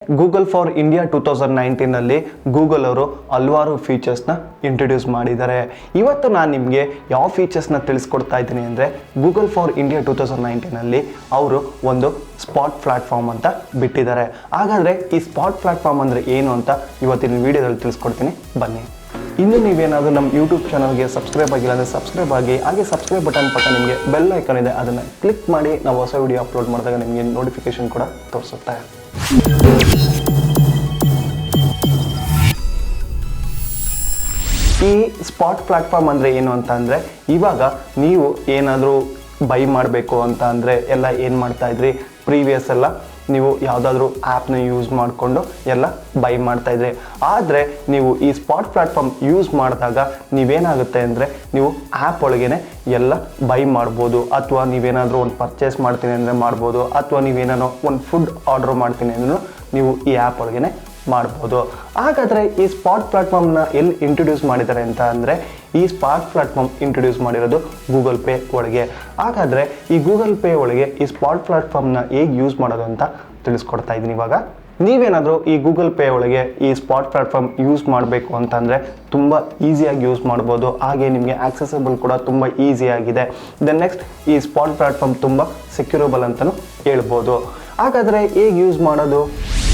Google for India 2019 Google ಅವರು ಹಲವಾರು ಫೀಚರ್ಸ್ನ introduce ಮಾಡಿದ್ದಾರೆ. ಇವತ್ತು ನಾನು ನಿಮಗೆ ಯಾವ ಫೀಚರ್ಸ್ನ ತಿಳಿಸ್ಕೊಡ್ತಾ ಇದ್ದೀನಿ ಅಂದರೆ, ಗೂಗಲ್ ಫಾರ್ ಇಂಡಿಯಾ 2019 ಅವರು ಒಂದು ಸ್ಪಾಟ್ ಪ್ಲಾಟ್ಫಾರ್ಮ್ ಅಂತ ಬಿಟ್ಟಿದ್ದಾರೆ. ಹಾಗಾದರೆ ಈ ಸ್ಪಾಟ್ ಪ್ಲಾಟ್ಫಾರ್ಮ್ ಅಂದರೆ ಏನು ಅಂತ ಇವತ್ತಿನ ವಿಡಿಯೋದಲ್ಲಿ ತಿಳಿಸ್ಕೊಡ್ತೀನಿ, ಬನ್ನಿ. ಇನ್ನು ನೀವೇನಾದರೂ ನಮ್ಮ ಯೂಟ್ಯೂಬ್ ಚಾನಲ್ಗೆ ಸಬ್ಸ್ಕ್ರೈಬ್ ಆಗಿಲ್ಲ ಅಂದರೆ ಸಬ್ಸ್ಕ್ರೈಬ್ ಆಗಿ, ಹಾಗೆ ಸಬ್ಸ್ಕ್ರೈಬ್ ಬಟನ್ ಪಕ್ಕ ನಿಮಗೆ ಬೆಲ್ ಐಕಾನ್ ಇದೆ, ಅದನ್ನು ಕ್ಲಿಕ್ ಮಾಡಿ ನಾವು ಹೊಸ ವಿಡಿಯೋ ಅಪ್ಲೋಡ್ ಮಾಡಿದಾಗ ನಿಮಗೆ ನೋಟಿಫಿಕೇಶನ್ ಕೂಡ ತೋರಿಸುತ್ತೆ. ಈ ಸ್ಪಾಟ್ ಪ್ಲಾಟ್ಫಾರ್ಮ್ ಅಂದರೆ ಏನು ಅಂತ ಅಂದರೆ, ಇವಾಗ ನೀವು ಏನಾದರೂ ಬೈ ಮಾಡಬೇಕು ಅಂತ ಅಂದರೆ ಎಲ್ಲ ಏನು ಮಾಡ್ತಾಯಿದ್ರಿ, ಪ್ರೀವಿಯಸ್ ಎಲ್ಲ ನೀವು ಯಾವುದಾದ್ರೂ ಆ್ಯಪ್ನ ಯೂಸ್ ಮಾಡಿಕೊಂಡು ಎಲ್ಲ ಬೈ ಮಾಡ್ತಾಯಿದ್ರಿ. ಆದರೆ ನೀವು ಈ ಸ್ಪಾಟ್ ಪ್ಲಾಟ್ಫಾರ್ಮ್ ಯೂಸ್ ಮಾಡಿದಾಗ ನೀವೇನಾಗುತ್ತೆ ಅಂದರೆ, ನೀವು ಆ್ಯಪ್ ಒಳಗೇ ಎಲ್ಲ ಬೈ ಮಾಡ್ಬೋದು. ಅಥವಾ ನೀವೇನಾದರೂ ಒಂದು ಪರ್ಚೇಸ್ ಮಾಡ್ತೀನಿ ಅಂದರೆ ಮಾಡ್ಬೋದು, ಅಥವಾ ನೀವೇನೋ ಒಂದು ಫುಡ್ ಆರ್ಡ್ರ್ ಮಾಡ್ತೀನಿ ಅಂದ್ರೂ ನೀವು ಈ ಆ್ಯಪ್ ಒಳಗೇ ಮಾಡ್ಬೋದು. ಹಾಗಾದರೆ ಈ ಸ್ಪಾಟ್ ಪ್ಲಾಟ್ಫಾರ್ಮ್ನ ಎಲ್ಲಿ ಇಂಟ್ರೊಡ್ಯೂಸ್ ಮಾಡಿದ್ದಾರೆ ಅಂತ ಅಂದರೆ, ಈ ಸ್ಪಾಟ್ ಪ್ಲಾಟ್ಫಾರ್ಮ್ ಇಂಟ್ರೊಡ್ಯೂಸ್ ಮಾಡಿರೋದು ಗೂಗಲ್ ಪೇ ಒಳಗೆ. ಹಾಗಾದರೆ ಈ ಗೂಗಲ್ ಪೇ ಒಳಗೆ ಈ ಸ್ಪಾಟ್ ಪ್ಲಾಟ್ಫಾರ್ಮ್ನ ಹೇಗೆ ಯೂಸ್ ಮಾಡೋದು ಅಂತ ತಿಳಿಸ್ಕೊಡ್ತಾ ಇದ್ದೀನಿ. ಇವಾಗ ನೀವೇನಾದರೂ ಈ ಗೂಗಲ್ ಪೇ ಒಳಗೆ ಈ ಸ್ಪಾಟ್ ಪ್ಲಾಟ್ಫಾರ್ಮ್ ಯೂಸ್ ಮಾಡಬೇಕು ಅಂತಂದರೆ ತುಂಬ ಈಸಿಯಾಗಿ ಯೂಸ್ ಮಾಡ್ಬೋದು. ಹಾಗೆ ನಿಮಗೆ ಆಕ್ಸೆಸಬಲ್ ಕೂಡ ತುಂಬ ಈಸಿಯಾಗಿದೆ. ದೆನ್ ನೆಕ್ಸ್ಟ್, ಈ ಸ್ಪಾಟ್ ಪ್ಲಾಟ್ಫಾರ್ಮ್ ತುಂಬ ಸೆಕ್ಯೂರಬಲ್ ಅಂತಲೂ ಹೇಳ್ಬೋದು. ಹಾಗಾದರೆ ಹೇಗೆ ಯೂಸ್ ಮಾಡೋದು?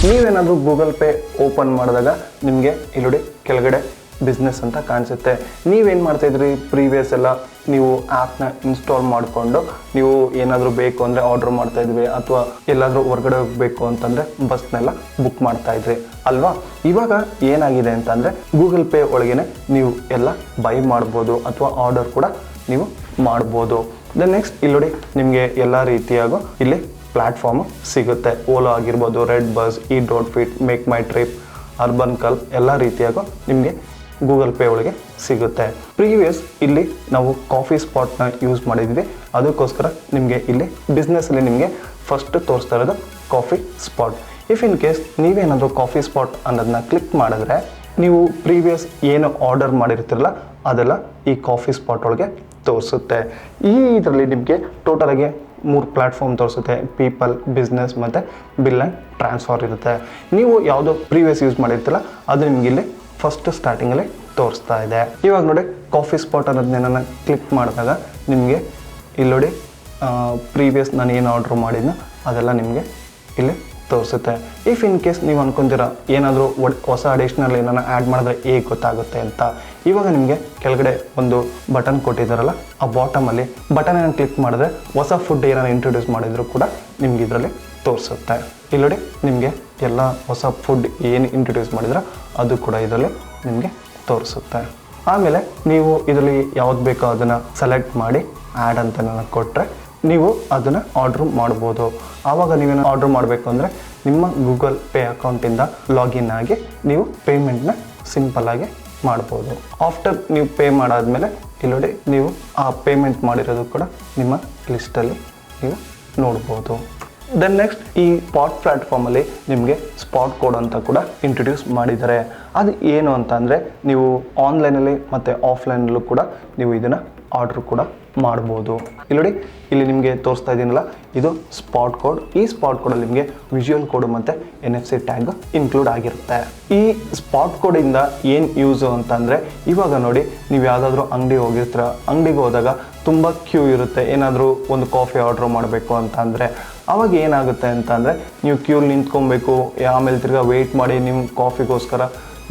ನೀವೇನಾದರೂ ಗೂಗಲ್ ಪೇ ಓಪನ್ ಮಾಡಿದಾಗ ನಿಮಗೆ ಇಲ್ಲಿ ಕೆಳಗಡೆ ಬಿಸ್ನೆಸ್ ಅಂತ ಕಾಣಿಸುತ್ತೆ. ನೀವೇನು ಮಾಡ್ತಾಯಿದ್ರಿ, ಪ್ರೀವಿಯಸ್ ಎಲ್ಲ ನೀವು ಆ್ಯಪ್ನ ಇನ್ಸ್ಟಾಲ್ ಮಾಡಿಕೊಂಡು ನೀವು ಏನಾದರೂ ಬೇಕು ಅಂದರೆ ಆರ್ಡ್ರ್ ಮಾಡ್ತಾಯಿದ್ವಿ, ಅಥವಾ ಎಲ್ಲಾದರೂ ಹೊರಗಡೆ ಹೋಗಬೇಕು ಅಂತಂದರೆ ಬಸ್ನೆಲ್ಲ ಬುಕ್ ಮಾಡ್ತಾಯಿದ್ರಿ ಅಲ್ವಾ? ಇವಾಗ ಏನಾಗಿದೆ ಅಂತಂದರೆ, ಗೂಗಲ್ ಪೇ ಒಳಗೇ ನೀವು ಎಲ್ಲ ಬೈ ಮಾಡ್ಬೋದು ಅಥವಾ ಆರ್ಡರ್ ಕೂಡ ನೀವು ಮಾಡ್ಬೋದು. ದೆನ್ ನೆಕ್ಸ್ಟ್ ಇಲ್ಲಿ ನಿಮಗೆ ಎಲ್ಲ ರೀತಿಯಾಗೂ ಇಲ್ಲಿ ಪ್ಲ್ಯಾಟ್ಫಾರ್ಮು ಸಿಗುತ್ತೆ. ಓಲೋ ಆಗಿರ್ಬೋದು, ರೆಡ್ ಬಸ್, ಈ dot fit, make my trip, urban ಕಲ್, ಎಲ್ಲ ರೀತಿಯಾಗೂ ನಿಮಗೆ ಗೂಗಲ್ ಪೇ ಒಳಗೆ ಸಿಗುತ್ತೆ. ಪ್ರೀವಿಯಸ್ ಇಲ್ಲಿ ನಾವು ಕಾಫಿ ಸ್ಪಾಟ್ನ ಯೂಸ್ ಮಾಡಿದ್ವಿ, ಅದಕ್ಕೋಸ್ಕರ ನಿಮಗೆ ಇಲ್ಲಿ ಬಿಸ್ನೆಸ್ಸಲ್ಲಿ ನಿಮಗೆ ಫಸ್ಟ್ ತೋರಿಸ್ತಾ ಇರೋದು coffee spot. If in case ನೀವೇನಾದರೂ ಕಾಫಿ ಸ್ಪಾಟ್ ಅನ್ನೋದನ್ನ ಕ್ಲಿಕ್ ಮಾಡಿದ್ರೆ, ನೀವು ಪ್ರೀವಿಯಸ್ ಏನು ಆರ್ಡರ್ ಮಾಡಿರ್ತಿರಲ್ಲ ಅದೆಲ್ಲ ಈ ಕಾಫಿ ಸ್ಪಾಟ್ ಒಳಗೆ ತೋರಿಸುತ್ತೆ. ಈ ಇದರಲ್ಲಿ ನಿಮಗೆ ಟೋಟಲಾಗಿ 3 ಪ್ಲ್ಯಾಟ್ಫಾರ್ಮ್ ತೋರಿಸುತ್ತೆ: ಪೀಪಲ್, ಬಿಸ್ನೆಸ್ ಮತ್ತು ಬಿಲ್ ಆ್ಯಂಡ್ ಟ್ರಾನ್ಸ್ಫರ್ ಇರುತ್ತೆ. ನೀವು ಯಾವುದೋ ಪ್ರೀವಿಯಸ್ ಯೂಸ್ ಮಾಡಿರ್ತಿಲ್ಲ ಅದು ನಿಮಗೆ ಇಲ್ಲಿ ಫಸ್ಟ್ ಸ್ಟಾರ್ಟಿಂಗಲ್ಲಿ ತೋರಿಸ್ತಾ ಇದೆ. ಇವಾಗ ನೋಡಿ, ಕಾಫಿ ಸ್ಪಾಟ್ ಅನ್ನೋದನ್ನ ಕ್ಲಿಕ್ ಮಾಡಿದಾಗ ನಿಮಗೆ ಇಲ್ಲಿ ನೋಡಿ ಪ್ರೀವಿಯಸ್ ನಾನು ಏನು ಆರ್ಡ್ರ್ ಮಾಡಿದ್ನೋ ಅದೆಲ್ಲ ನಿಮಗೆ ಇಲ್ಲಿ ತೋರಿಸುತ್ತೆ. ಇಫ್ ಇನ್ ಕೇಸ್ ನೀವು ಅನ್ಕೊಂತೀರ ಏನಾದರೂ ಹೊಸ ಅಡಿಷ್ನಲ್ ಏನಾರ ಆ್ಯಡ್ ಮಾಡಿದ್ರೆ ಹೇಗೆ ಗೊತ್ತಾಗುತ್ತೆ ಅಂತ, ಇವಾಗ ನಿಮಗೆ ಕೆಳಗಡೆ ಒಂದು ಬಟನ್ ಕೊಟ್ಟಿದ್ದಾರಲ್ಲ, ಆ ಬಾಟಮಲ್ಲಿ ಬಟನನ್ನು ಕ್ಲಿಕ್ ಮಾಡಿದ್ರೆ ಹೊಸ ಫುಡ್ ಏನಾರು ಇಂಟ್ರೊಡ್ಯೂಸ್ ಮಾಡಿದ್ರು ಕೂಡ ನಿಮ್ಗೆ ಇದರಲ್ಲಿ ತೋರಿಸುತ್ತೆ. ಇಲ್ಲಿ ನೋಡಿ, ನಿಮಗೆ ಎಲ್ಲ ಹೊಸ ಫುಡ್ ಏನು ಇಂಟ್ರೊಡ್ಯೂಸ್ ಮಾಡಿದ್ರೆ ಅದು ಕೂಡ ಇದರಲ್ಲಿ ನಿಮಗೆ ತೋರಿಸುತ್ತೆ. ಆಮೇಲೆ ನೀವು ಇದರಲ್ಲಿ ಯಾವ್ದು ಬೇಕೋ ಅದನ್ನು ಸೆಲೆಕ್ಟ್ ಮಾಡಿ ಆ್ಯಡ್ ಅಂತ ನನಗೆ ಕೊಟ್ಟರೆ ನೀವು ಅದನ್ನು ಆರ್ಡ್ರ್ ಮಾಡ್ಬೋದು. ಆವಾಗ ನೀವೇನು ಆರ್ಡ್ರ್ ಮಾಡಬೇಕು ಅಂದರೆ ನಿಮ್ಮ ಗೂಗಲ್ ಪೇ ಅಕೌಂಟಿಂದ ಲಾಗಿನ್ ಆಗಿ ನೀವು ಪೇಮೆಂಟ್ನ ಸಿಂಪಲ್ಲಾಗಿ ಮಾಡ್ಬೋದು. ಆಫ್ಟರ್ ನೀವು ಪೇ ಮಾಡಾದಮೇಲೆ ಇಲ್ಲಿ ನೀವು ಆ ಪೇಮೆಂಟ್ ಮಾಡಿರೋದು ಕೂಡ ನಿಮ್ಮ ಲಿಸ್ಟಲ್ಲಿ ನೀವು ನೋಡ್ಬೋದು. ದೆನ್ ನೆಕ್ಸ್ಟ್, ಈ ಸ್ಪಾಟ್ ಪ್ಲ್ಯಾಟ್ಫಾರ್ಮಲ್ಲಿ ನಿಮಗೆ ಸ್ಪಾಟ್ ಕೋಡ್ ಅಂತ ಕೂಡ ಇಂಟ್ರೊಡ್ಯೂಸ್ ಮಾಡಿದ್ದಾರೆ. ಅದು ಏನು ಅಂತ ಅಂದರೆ, ನೀವು ಆನ್ಲೈನಲ್ಲಿ ಮತ್ತು ಆಫ್ಲೈನಲ್ಲೂ ಕೂಡ ನೀವು ಇದನ್ನು ಆರ್ಡ್ರ್ ಕೂಡ ಮಾಡ್ಬೋದು. ಇಲ್ಲಿ ನಿಮಗೆ ತೋರಿಸ್ತಾ ಇದ್ದೀನಲ್ಲ, ಇದು ಸ್ಪಾಟ್ ಕೋಡ್. ಈ ಸ್ಪಾಟ್ ಕೋಡಲ್ಲಿ ನಿಮಗೆ ವಿಜುವಲ್ ಕೋಡು ಮತ್ತು NFC ಟ್ಯಾಗ್ ಇನ್ಕ್ಲೂಡ್ ಆಗಿರುತ್ತೆ. ಈ ಸ್ಪಾಟ್ ಕೋಡಿಂದ ಏನು ಯೂಸು ಅಂತಂದರೆ, ಇವಾಗ ನೋಡಿ, ನೀವು ಯಾವುದಾದ್ರೂ ಅಂಗಡಿ ಹೋಗಿರ್ತೀರ, ಅಂಗಡಿಗೆ ಹೋದಾಗ ತುಂಬ ಕ್ಯೂ ಇರುತ್ತೆ. ಏನಾದರೂ ಒಂದು ಕಾಫಿ ಆರ್ಡ್ರ್ ಮಾಡಬೇಕು ಅಂತ ಅಂದರೆ ಅವಾಗ ಏನಾಗುತ್ತೆ ಅಂತ ಅಂದರೆ, ನೀವು ಕ್ಯೂಲಿ ನಿಂತ್ಕೊಬೇಕು, ಆಮೇಲೆ ತಿರ್ಗಾ ವೆಯ್ಟ್ ಮಾಡಿ ನಿಮ್ಮ ಕಾಫಿಗೋಸ್ಕರ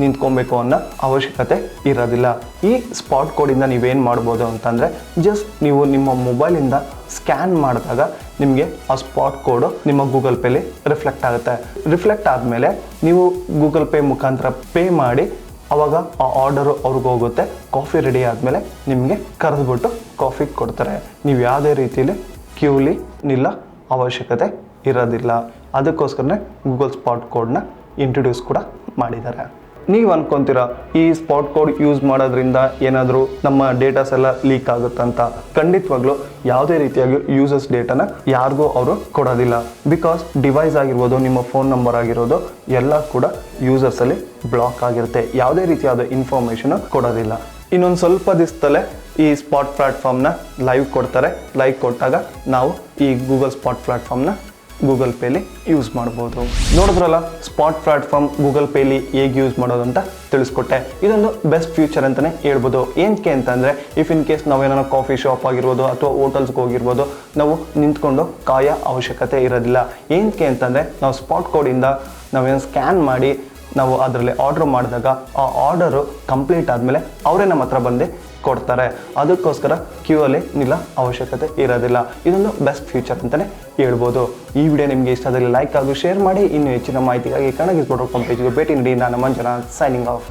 ನಿಂತ್ಕೊಬೇಕು ಅನ್ನೋ ಅವಶ್ಯಕತೆ ಇರೋದಿಲ್ಲ. ಈ ಸ್ಪಾಟ್ ಕೋಡಿಂದ ನೀವೇನು ಮಾಡ್ಬೋದು ಅಂತಂದರೆ, ಜಸ್ಟ್ ನೀವು ನಿಮ್ಮ ಮೊಬೈಲಿಂದ ಸ್ಕ್ಯಾನ್ ಮಾಡಿದಾಗ ನಿಮಗೆ ಆ ಸ್ಪಾಟ್ ಕೋಡು ನಿಮ್ಮ ಗೂಗಲ್ ಪೇಲಿ ರಿಫ್ಲೆಕ್ಟ್ ಆಗುತ್ತೆ. ರಿಫ್ಲೆಕ್ಟ್ ಆದಮೇಲೆ ನೀವು ಗೂಗಲ್ ಪೇ ಮುಖಾಂತರ ಪೇ ಮಾಡಿ, ಆವಾಗ ಆ ಆರ್ಡರು ಅವ್ರಿಗೆ ಹೋಗುತ್ತೆ. ಕಾಫಿ ರೆಡಿ ಆದಮೇಲೆ ನಿಮಗೆ ಕರೆದುಬಿಟ್ಟು ಕಾಫಿ ಕೊಡ್ತಾರೆ. ನೀವು ಯಾವುದೇ ರೀತಿಯಲ್ಲಿ ಕ್ಯೂಲಿ ನಿಲ್ಲ ಅವಶ್ಯಕತೆ ಇರೋದಿಲ್ಲ. ಅದಕ್ಕೋಸ್ಕರನೇ ಗೂಗಲ್ ಸ್ಪಾಟ್ ಕೋಡ್ನ ಇಂಟ್ರೊಡ್ಯೂಸ್ ಕೂಡ ಮಾಡಿದ್ದಾರೆ. ನೀವು ಅನ್ಕೊತೀರ ಈ ಸ್ಪಾಟ್ ಕೋಡ್ ಯೂಸ್ ಮಾಡೋದ್ರಿಂದ ಏನಾದರೂ ನಮ್ಮ ಡೇಟಾಸ್ ಎಲ್ಲ ಲೀಕ್ ಆಗುತ್ತಂತ. ಖಂಡಿತವಾಗ್ಲೂ ಯಾವುದೇ ರೀತಿಯಾಗಿ ಯೂಸರ್ಸ್ ಡೇಟಾನ ಯಾರಿಗೂ ಅವರು ಕೊಡೋದಿಲ್ಲ. ಬಿಕಾಸ್ ಡಿವೈಸ್ ಆಗಿರ್ಬೋದು, ನಿಮ್ಮ ಫೋನ್ ನಂಬರ್ ಆಗಿರೋದು ಎಲ್ಲ ಕೂಡ ಯೂಸರ್ಸಲ್ಲಿ ಬ್ಲಾಕ್ ಆಗಿರುತ್ತೆ. ಯಾವುದೇ ರೀತಿಯಾದ ಇನ್ಫಾರ್ಮೇಷನ್ ಕೊಡೋದಿಲ್ಲ. ಇನ್ನೊಂದು ಸ್ವಲ್ಪ ದಿವಸದಲ್ಲೇ ಈ ಸ್ಪಾಟ್ ಪ್ಲ್ಯಾಟ್ಫಾರ್ಮ್ನ ಲೈವ್ ಕೊಡ್ತಾರೆ. ಲೈವ್ ಕೊಟ್ಟಾಗ ನಾವು ಈ ಗೂಗಲ್ ಸ್ಪಾಟ್ ಪ್ಲ್ಯಾಟ್ಫಾರ್ಮ್ನ ಗೂಗಲ್ ಪೇಲಿ ಯೂಸ್ ಮಾಡ್ಬೋದು. ನೋಡಿದ್ರಲ್ಲ, ಸ್ಪಾಟ್ ಪ್ಲಾಟ್ಫಾರ್ಮ್ ಗೂಗಲ್ ಪೇಲಿ ಹೇಗೆ ಯೂಸ್ ಮಾಡೋದು ಅಂತ ತಿಳಿಸ್ಕೊಟ್ಟೆ. ಇದೊಂದು ಬೆಸ್ಟ್ ಫ್ಯೂಚರ್ ಅಂತಲೇ ಹೇಳ್ಬೋದು. ಏನಕ್ಕೆ ಅಂತಂದರೆ, ಇಫ್ ಇನ್ ಕೇಸ್ ನಾವೇನೋ ಕಾಫಿ ಶಾಪ್ ಆಗಿರ್ಬೋದು ಅಥವಾ ಹೋಟೆಲ್ಸ್ಗೆ ಹೋಗಿರ್ಬೋದು, ನಾವು ನಿಂತ್ಕೊಂಡು ಕಾಯೋ ಅವಶ್ಯಕತೆ ಇರೋದಿಲ್ಲ. ಏನಕ್ಕೆ ಅಂತಂದರೆ, ನಾವು ಸ್ಪಾಟ್ ಕೋಡಿಂದ ನಾವೇನು ಸ್ಕ್ಯಾನ್ ಮಾಡಿ ನಾವು ಅದರಲ್ಲಿ ಆರ್ಡ್ರ್ ಮಾಡಿದಾಗ ಆ ಆರ್ಡರು ಕಂಪ್ಲೀಟ್ ಆದಮೇಲೆ ಅವರೇ ನಮ್ಮ ಹತ್ರ ಬಂದು ಕೊಡ್ತಾರೆ. ಅದಕ್ಕೋಸ್ಕರ ಕ್ಯೂ ಅಲ್ಲಿ ನಿಲ್ಲ ಅವಶ್ಯಕತೆ ಇರೋದಿಲ್ಲ. ಇದೊಂದು ಬೆಸ್ಟ್ ಫ್ಯೂಚರ್ ಅಂತಲೇ ಹೇಳ್ಬೋದು. ಈ ವಿಡಿಯೋ ನಿಮಗೆ ಇಷ್ಟ ಆದಲ್ಲಿ ಲೈಕ್ ಹಾಗೂ ಶೇರ್ ಮಾಡಿ. ಇನ್ನೂ ಹೆಚ್ಚಿನ ಮಾಹಿತಿಗಾಗಿ ಕನ್ನಡ ಪೇಜ್ಗೆ ಭೇಟಿ ನೀಡಿ. ನಾನು ಮಂಜುನಾಥ್, ಸೈನಿಂಗ್ ಆಫ್.